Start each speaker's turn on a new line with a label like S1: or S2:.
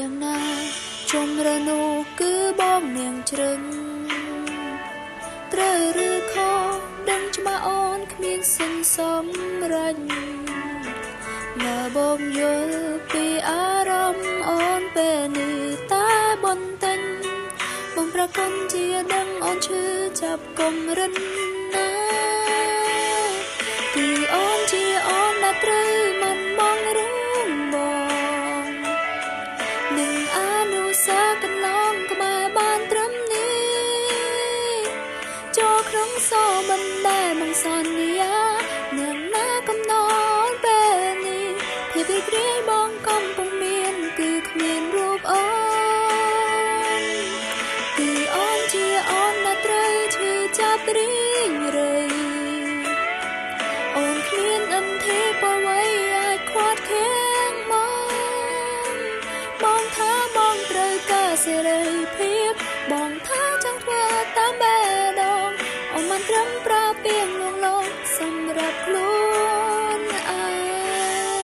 S1: យ៉ាងណាជុំរនូគឺបងនាងជ្រឹងត្រូវឬខដឹងច្បាស់អូនគ្មានសិនសំរាញ់មើលបងយល់ពីអារម្មណ៍អូនពេលនេះតែបន្តិចបងប្រកបជាដឹងអូនឈឺចាប់កុំរិនណាពីអូនជាអូនដែលត្រូវមិនមងរងបងនឹង